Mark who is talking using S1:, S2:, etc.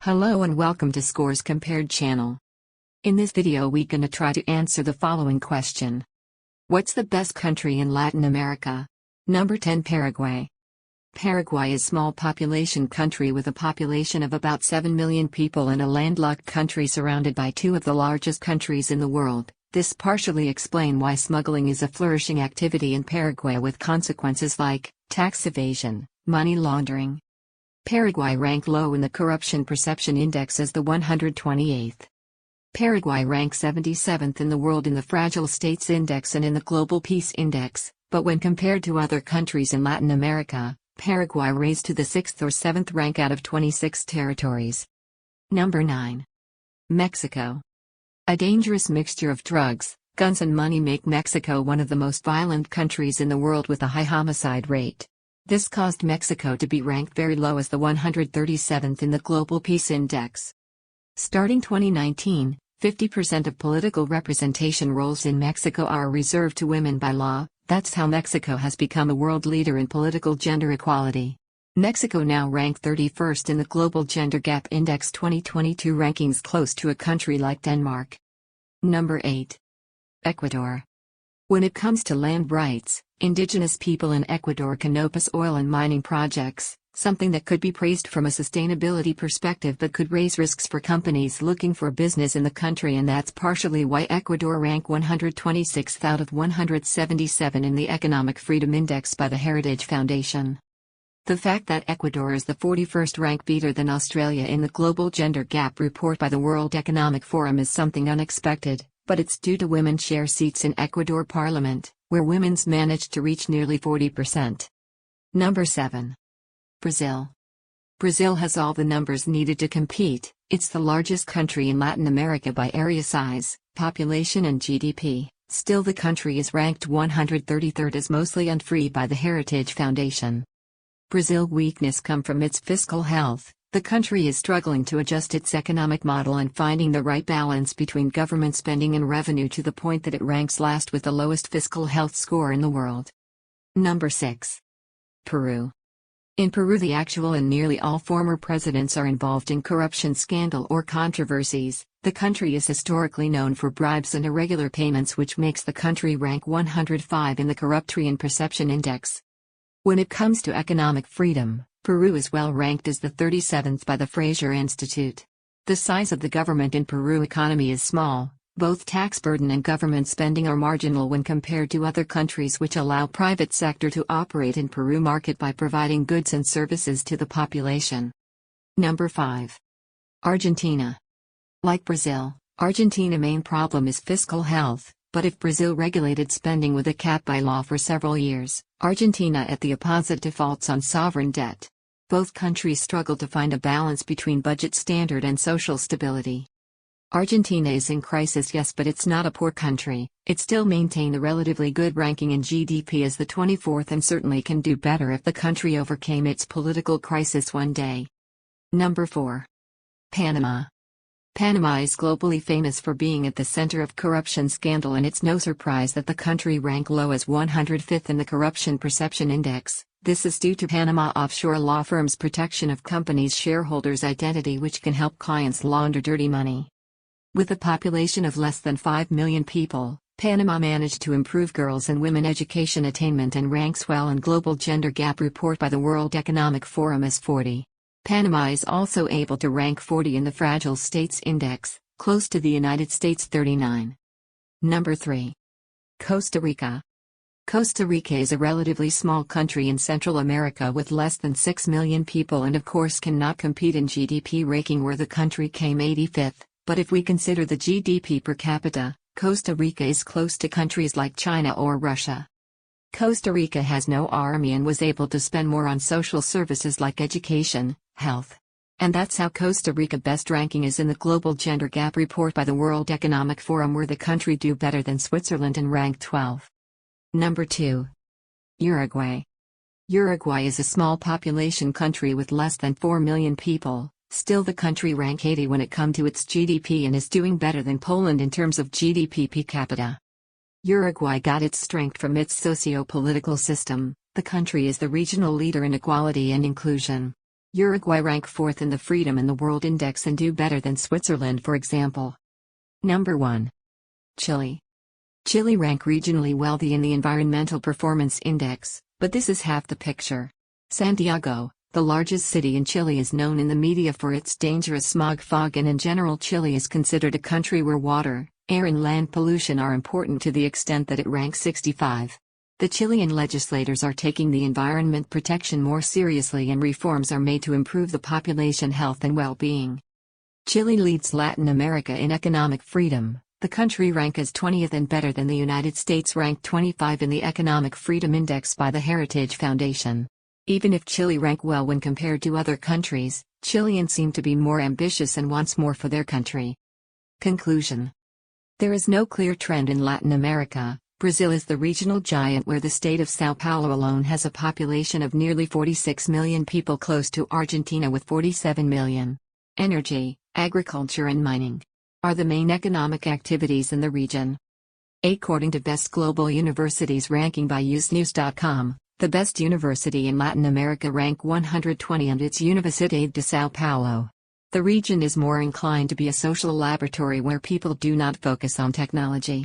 S1: Hello and welcome to Scores Compared channel. In this video we gonna try to answer the following question. What's the best country in Latin America? Number 10, Paraguay. Paraguay is a small population country with a population of about 7 million people and a landlocked country surrounded by two of the largest countries in the world. This partially explains why smuggling is a flourishing activity in Paraguay with consequences like tax evasion, money laundering. Paraguay ranked low in the Corruption Perception Index as the 128th. Paraguay ranks 77th in the world in the Fragile States Index and in the Global Peace Index, but when compared to other countries in Latin America, Paraguay raised to the 6th or 7th rank out of 26 territories. Number 9. Mexico. A dangerous mixture of drugs, guns and money make Mexico one of the most violent countries in the world with a high homicide rate. This caused Mexico to be ranked very low as the 137th in the Global Peace Index. Starting 2019, 50% of political representation roles in Mexico are reserved to women by law. That's how Mexico has become a world leader in political gender equality. Mexico now ranked 31st in the Global Gender Gap Index 2022 rankings, close to a country like Denmark. Number 8. Ecuador. When it comes to land rights, indigenous people in Ecuador can oppose oil and mining projects, something that could be praised from a sustainability perspective but could raise risks for companies looking for business in the country, and that's partially why Ecuador ranked 126th out of 177 in the Economic Freedom Index by the Heritage Foundation. The fact that Ecuador is the 41st rank better than Australia in the Global Gender Gap report by the World Economic Forum is something unexpected, but it's due to women's share seats in Ecuador Parliament, where women's managed to reach nearly 40%. Number 7. Brazil. Brazil has all the numbers needed to compete. It's the largest country in Latin America by area size, population and GDP. Still, the country is ranked 133rd as mostly unfree by the Heritage Foundation. Brazil's weakness comes from its fiscal health. The country is struggling to adjust its economic model and finding the right balance between government spending and revenue, to the point that it ranks last with the lowest fiscal health score in the world. Number 6. Peru. In Peru, the actual and nearly all former presidents are involved in corruption scandal or controversies. The country is historically known for bribes and irregular payments, which makes the country rank 105 in the Corruption Perception Index. When it comes to economic freedom, Peru is well ranked as the 37th by the Fraiser Institute. The size of the government in Peru economy is small. Both tax burden and government spending are marginal when compared to other countries which allow private sector to operate in Peru market by providing goods and services to the population. Number 5. Argentina. Like Brazil, Argentina's main problem is fiscal health, but if Brazil regulated spending with a cap by law for several years, Argentina at the opposite defaults on sovereign debt. Both countries struggle to find a balance between budget standard and social stability. Argentina is in crisis, yes, but it's not a poor country. It still maintains a relatively good ranking in GDP as the 24th and certainly can do better if the country overcame its political crisis one day. Number 4. Panama. Panama is globally famous for being at the center of corruption scandal, and it's no surprise that the country ranked low as 105th in the Corruption Perception Index. This is due to Panama offshore law firms' protection of companies' shareholders' identity, which can help clients launder dirty money. With a population of less than 5 million people, Panama managed to improve girls' and women education attainment and ranks well in Global Gender Gap report by the World Economic Forum as 40. Panama is also able to rank 40 in the Fragile States Index, close to the United States' 39. Number 3. Costa Rica. Costa Rica is a relatively small country in Central America with less than 6 million people and of course cannot compete in GDP ranking, where the country came 85th, but if we consider the GDP per capita, Costa Rica is close to countries like China or Russia. Costa Rica has no army and was able to spend more on social services like education, health. And that's how Costa Rica best ranking is in the Global Gender Gap report by the World Economic Forum, where the country do better than Switzerland and ranked 12. Number 2. Uruguay. Uruguay is a small population country with less than 4 million people. Still, the country ranked 80 when it comes to its GDP and is doing better than Poland in terms of GDP per capita. Uruguay got its strength from its socio-political system. The country is the regional leader in equality and inclusion. Uruguay rank 4th in the Freedom in the World Index and do better than Switzerland, for example. Number 1. Chile. Chile rank regionally wealthy in the Environmental Performance Index, but this is half the picture. Santiago, the largest city in Chile, is known in the media for its dangerous smog fog, and in general Chile is considered a country where water, air and land pollution are important to the extent that it ranks 65. The Chilean legislators are taking the environment protection more seriously and reforms are made to improve the population health and well-being. Chile leads Latin America in economic freedom. The country rank as 20th and better than the United States, ranked 25 in the Economic Freedom Index by the Heritage Foundation. Even if Chile rank well when compared to other countries, Chileans seem to be more ambitious and wants more for their country. Conclusion. There is no clear trend in Latin America. Brazil is the regional giant, where the state of São Paulo alone has a population of nearly 46 million people, close to Argentina with 47 million. Energy, agriculture and mining are the main economic activities in the region. According to Best Global Universities ranking by usenews.com, the best university in Latin America rank 120 and it's Universidade de São Paulo. The region is more inclined to be a social laboratory where people do not focus on technology.